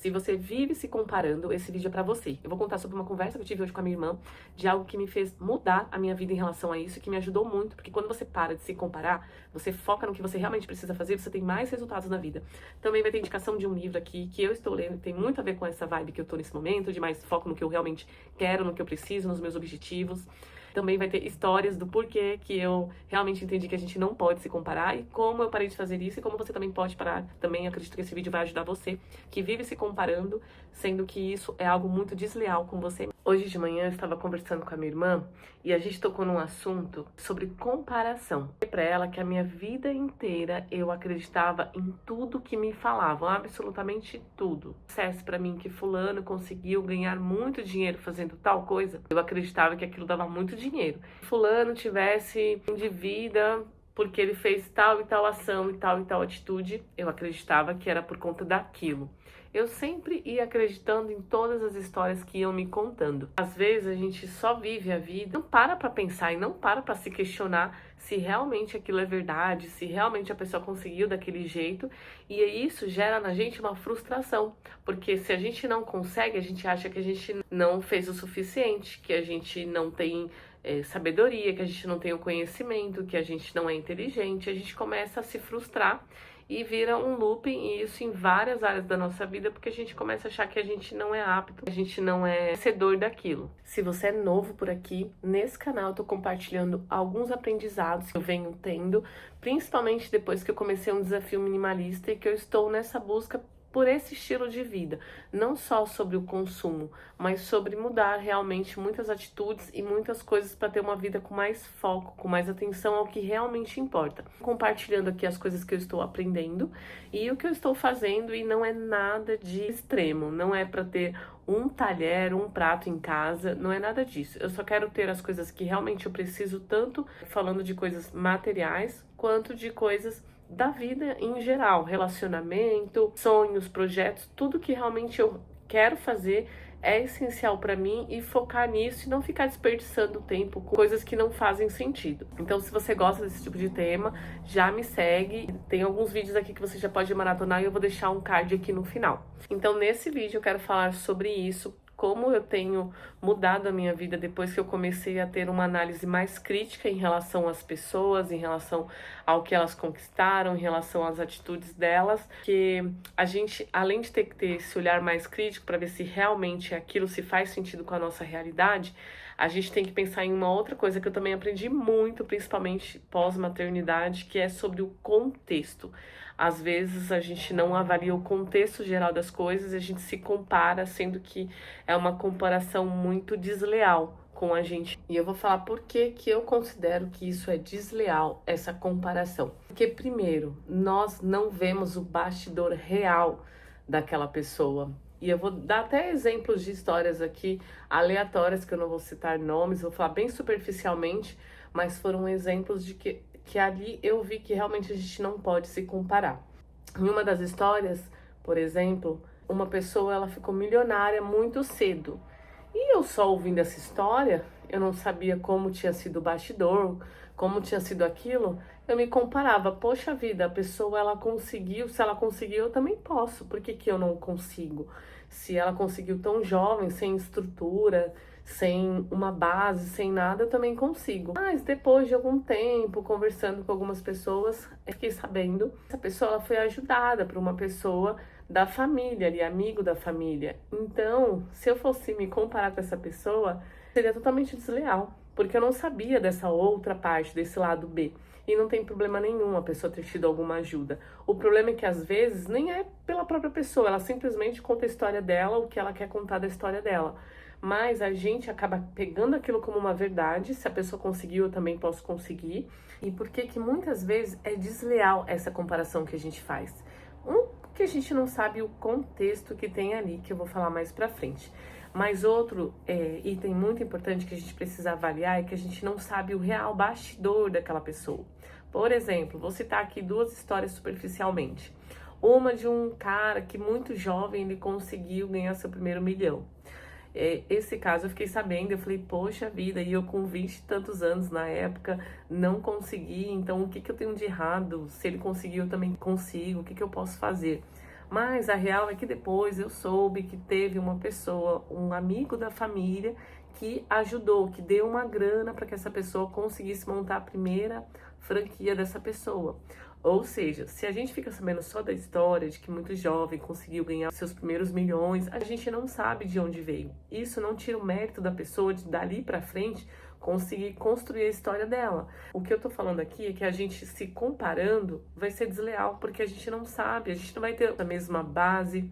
Se você vive se comparando, esse vídeo é pra você. Eu vou contar sobre uma conversa que eu tive hoje com a minha irmã, de algo que me fez mudar a minha vida em relação a isso, que me ajudou muito, porque quando você para de se comparar, você foca no que você realmente precisa fazer, você tem mais resultados na vida. Também vai ter indicação de um livro aqui, que eu estou lendo, que tem muito a ver com essa vibe que eu tô nesse momento, de mais foco no que eu realmente quero, no que eu preciso, nos meus objetivos. Também vai ter histórias do porquê que eu realmente entendi que a gente não pode se comparar e como eu parei de fazer isso e como você também pode parar. Também acredito que esse vídeo vai ajudar você que vive se comparando, sendo que isso é algo muito desleal com você. Hoje de manhã eu estava conversando com a minha irmã e a gente tocou num assunto sobre comparação. Eu falei pra ela que a minha vida inteira eu acreditava em tudo que me falavam, absolutamente tudo. Se dissesse pra mim que fulano conseguiu ganhar muito dinheiro fazendo tal coisa, eu acreditava que aquilo dava muito dinheiro. Fulano tivesse de vida porque ele fez tal e tal ação e tal atitude, eu acreditava que era por conta daquilo. Eu sempre ia acreditando em todas as histórias que iam me contando. Às vezes a gente só vive a vida, não para pra pensar e não para pra se questionar se realmente aquilo é verdade, se realmente a pessoa conseguiu daquele jeito, e isso gera na gente uma frustração, porque se a gente não consegue, a gente acha que a gente não fez o suficiente, que a gente não tem sabedoria, que a gente não tem o conhecimento, que a gente não é inteligente, a gente começa a se frustrar e vira um looping, e isso em várias áreas da nossa vida, porque a gente começa a achar que a gente não é apto, a gente não é merecedor daquilo. Se você é novo por aqui, nesse canal eu tô compartilhando alguns aprendizados que eu venho tendo, principalmente depois que eu comecei um desafio minimalista e que eu estou nessa busca por esse estilo de vida, não só sobre o consumo, mas sobre mudar realmente muitas atitudes e muitas coisas para ter uma vida com mais foco, com mais atenção ao que realmente importa. Compartilhando aqui as coisas que eu estou aprendendo e o que eu estou fazendo, e não é nada de extremo, não é para ter um talher, um prato em casa, não é nada disso. Eu só quero ter as coisas que realmente eu preciso, tanto falando de coisas materiais, quanto de coisas da vida em geral, relacionamento, sonhos, projetos, tudo que realmente eu quero fazer é essencial para mim, e focar nisso e não ficar desperdiçando tempo com coisas que não fazem sentido. Então, se você gosta desse tipo de tema, já me segue. Tem alguns vídeos aqui que você já pode maratonar e eu vou deixar um card aqui no final. Então, nesse vídeo eu quero falar sobre isso, como eu tenho mudado a minha vida depois que eu comecei a ter uma análise mais crítica em relação às pessoas, em relação ao que elas conquistaram, em relação às atitudes delas, que a gente, além de ter que ter esse olhar mais crítico para ver se realmente aquilo se faz sentido com a nossa realidade, a gente tem que pensar em uma outra coisa que eu também aprendi muito, principalmente pós-maternidade, que é sobre o contexto. Às vezes a gente não avalia o contexto geral das coisas, a gente se compara, sendo que é uma comparação muito desleal com a gente. E eu vou falar por que eu considero que isso é desleal, essa comparação. Porque, primeiro, nós não vemos o bastidor real daquela pessoa. E eu vou dar até exemplos de histórias aqui aleatórias, que eu não vou citar nomes, vou falar bem superficialmente, mas foram exemplos de que ali eu vi que realmente a gente não pode se comparar. Em uma das histórias, por exemplo, uma pessoa ela ficou milionária muito cedo. E eu só ouvindo essa história, eu não sabia como tinha sido o bastidor, como tinha sido aquilo, eu me comparava, poxa vida, a pessoa ela conseguiu, se ela conseguiu eu também posso, por que eu não consigo? Se ela conseguiu tão jovem, sem estrutura, sem uma base, sem nada, eu também consigo. Mas depois de algum tempo, conversando com algumas pessoas, eu fiquei sabendo que essa pessoa ela foi ajudada por uma pessoa da família, ali, amigo da família. Então, se eu fosse me comparar com essa pessoa, seria totalmente desleal, porque eu não sabia dessa outra parte, desse lado B. E não tem problema nenhum a pessoa ter tido alguma ajuda. O problema é que às vezes nem é pela própria pessoa, ela simplesmente conta a história dela, o que ela quer contar da história dela. Mas a gente acaba pegando aquilo como uma verdade, se a pessoa conseguiu, eu também posso conseguir. E por que muitas vezes é desleal essa comparação que a gente faz? Porque a gente não sabe o contexto que tem ali, que eu vou falar mais pra frente. Mas outro item muito importante que a gente precisa avaliar é que a gente não sabe o real bastidor daquela pessoa. Por exemplo, vou citar aqui duas histórias superficialmente. Uma de um cara que muito jovem ele conseguiu ganhar seu primeiro milhão. Esse caso eu fiquei sabendo, eu falei, poxa vida, e eu com 20 e tantos anos na época não consegui, então o que eu tenho de errado? Se ele conseguiu, eu também consigo, o que eu posso fazer? Mas a real é que depois eu soube que teve uma pessoa, um amigo da família, que ajudou, que deu uma grana para que essa pessoa conseguisse montar a primeira franquia dessa pessoa. Ou seja, se a gente fica sabendo só da história de que muito jovem conseguiu ganhar seus primeiros milhões, a gente não sabe de onde veio. Isso não tira o mérito da pessoa de dali para frente conseguir construir a história dela. O que eu tô falando aqui é que a gente se comparando vai ser desleal, porque a gente não sabe, a gente não vai ter a mesma base,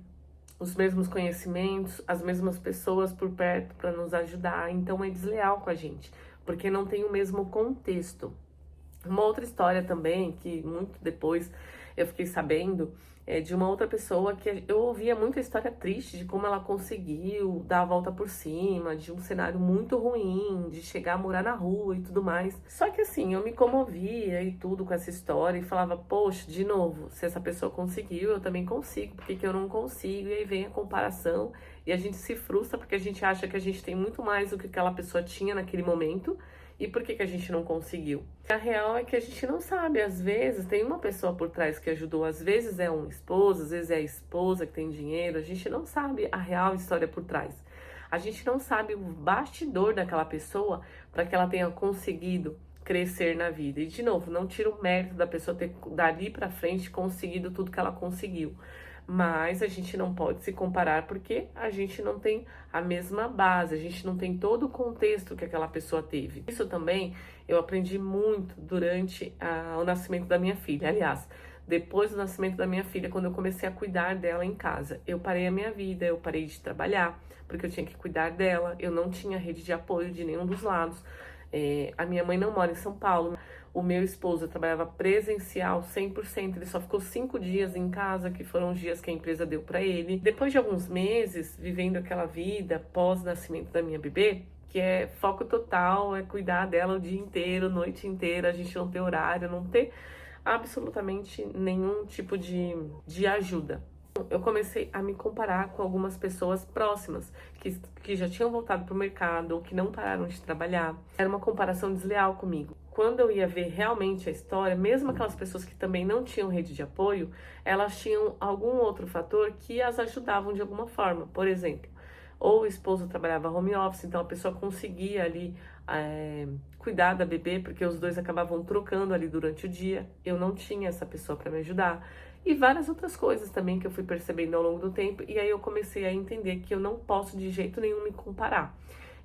os mesmos conhecimentos, as mesmas pessoas por perto para nos ajudar, então é desleal com a gente, porque não tem o mesmo contexto. Uma outra história também, que muito depois eu fiquei sabendo, é de uma outra pessoa que eu ouvia muita história triste de como ela conseguiu dar a volta por cima, de um cenário muito ruim, de chegar a morar na rua e tudo mais. Só que assim, eu me comovia e tudo com essa história e falava, poxa, de novo, se essa pessoa conseguiu, eu também consigo, por que que eu não consigo? E aí vem a comparação e a gente se frustra porque a gente acha que a gente tem muito mais do que aquela pessoa tinha naquele momento. E por que que a gente não conseguiu? A real é que a gente não sabe, às vezes tem uma pessoa por trás que ajudou, às vezes é um esposo, às vezes é a esposa que tem dinheiro, a gente não sabe a real história por trás. A gente não sabe o bastidor daquela pessoa para que ela tenha conseguido crescer na vida. E de novo, não tira o mérito da pessoa ter dali para frente conseguido tudo que ela conseguiu. Mas a gente não pode se comparar porque a gente não tem a mesma base, a gente não tem todo o contexto que aquela pessoa teve. Isso também eu aprendi muito durante o nascimento da minha filha. Aliás, depois do nascimento da minha filha, quando eu comecei a cuidar dela em casa, eu parei a minha vida, eu parei de trabalhar, porque eu tinha que cuidar dela, eu não tinha rede de apoio de nenhum dos lados. A minha mãe não mora em São Paulo. O meu esposo trabalhava presencial 100%, ele só ficou 5 dias em casa, que foram os dias que a empresa deu para ele. Depois de alguns meses vivendo aquela vida pós-nascimento da minha bebê, que é foco total, é cuidar dela o dia inteiro, noite inteira, a gente não ter horário, não ter absolutamente nenhum tipo de ajuda. Eu comecei a me comparar com algumas pessoas próximas que já tinham voltado para o mercado ou que não pararam de trabalhar. Era uma comparação desleal comigo. Quando eu ia ver realmente a história, mesmo aquelas pessoas que também não tinham rede de apoio, elas tinham algum outro fator que as ajudavam de alguma forma. Por exemplo, ou o esposo trabalhava home office, então a pessoa conseguia ali cuidar da bebê, porque os dois acabavam trocando ali durante o dia. Eu não tinha essa pessoa para me ajudar. E várias outras coisas também que eu fui percebendo ao longo do tempo. E aí eu comecei a entender que eu não posso de jeito nenhum me comparar.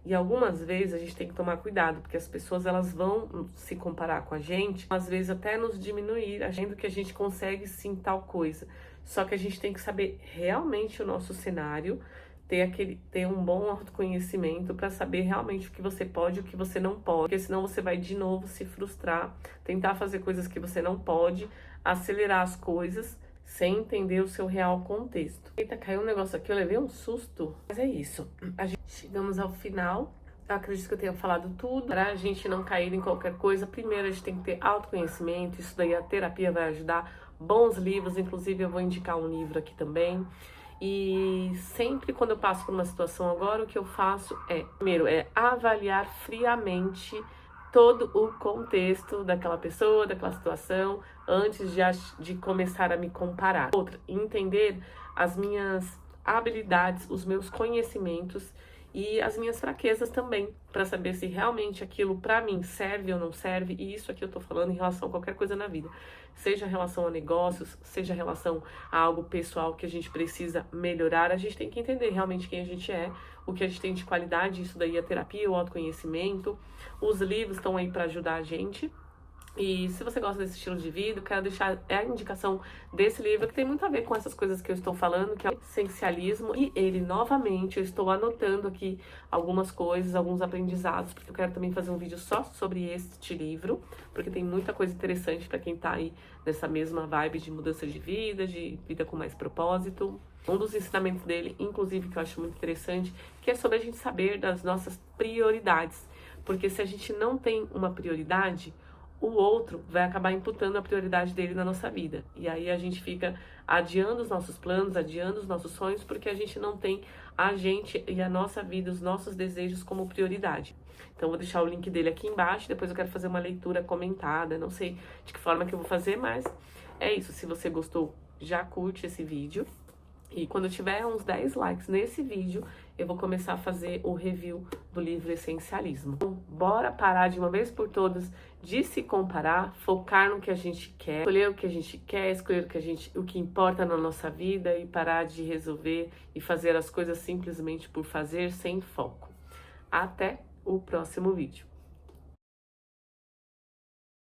E algumas vezes a gente tem que tomar cuidado, porque as pessoas elas vão se comparar com a gente, às vezes até nos diminuir, achando que a gente consegue sim tal coisa. Só que a gente tem que saber realmente o nosso cenário, ter um bom autoconhecimento para saber realmente o que você pode e o que você não pode, porque senão você vai de novo se frustrar, tentar fazer coisas que você não pode, acelerar as coisas sem entender o seu real contexto. Eita, caiu um negócio aqui, eu levei um susto. Mas é isso. Chegamos ao final. Eu acredito que eu tenha falado tudo. Para a gente não cair em qualquer coisa, primeiro a gente tem que ter autoconhecimento. Isso daí a terapia vai ajudar. Bons livros, inclusive eu vou indicar um livro aqui também. E sempre quando eu passo por uma situação agora, o que eu faço primeiro, avaliar friamente todo o contexto daquela pessoa, daquela situação, antes de começar a me comparar. Outra, entender as minhas habilidades, os meus conhecimentos e as minhas fraquezas também, para saber se realmente aquilo para mim serve ou não serve. E isso aqui eu tô falando em relação a qualquer coisa na vida, seja em relação a negócios, seja em relação a algo pessoal que a gente precisa melhorar. A gente tem que entender realmente quem a gente é, o que a gente tem de qualidade. Isso daí é terapia, o autoconhecimento. Os livros estão aí para ajudar a gente. E se você gosta desse estilo de vida, eu quero deixar a indicação desse livro, que tem muito a ver com essas coisas que eu estou falando, que é o essencialismo. E ele, novamente, eu estou anotando aqui algumas coisas, alguns aprendizados, porque eu quero também fazer um vídeo só sobre este livro, porque tem muita coisa interessante para quem tá aí nessa mesma vibe de mudança de vida com mais propósito. Um dos ensinamentos dele, inclusive, que eu acho muito interessante, que é sobre a gente saber das nossas prioridades. Porque se a gente não tem uma prioridade, o outro vai acabar imputando a prioridade dele na nossa vida. E aí a gente fica adiando os nossos planos, adiando os nossos sonhos, porque a gente não tem a gente e a nossa vida, os nossos desejos como prioridade. Então, vou deixar o link dele aqui embaixo, depois eu quero fazer uma leitura comentada, não sei de que forma que eu vou fazer, mas é isso. Se você gostou, já curte esse vídeo. E quando tiver uns 10 likes nesse vídeo, eu vou começar a fazer o review do livro Essencialismo. Então, bora parar de uma vez por todas de se comparar, focar no que a gente quer, escolher o que a gente quer, escolher o que importa na nossa vida e parar de resolver e fazer as coisas simplesmente por fazer, sem foco. Até o próximo vídeo.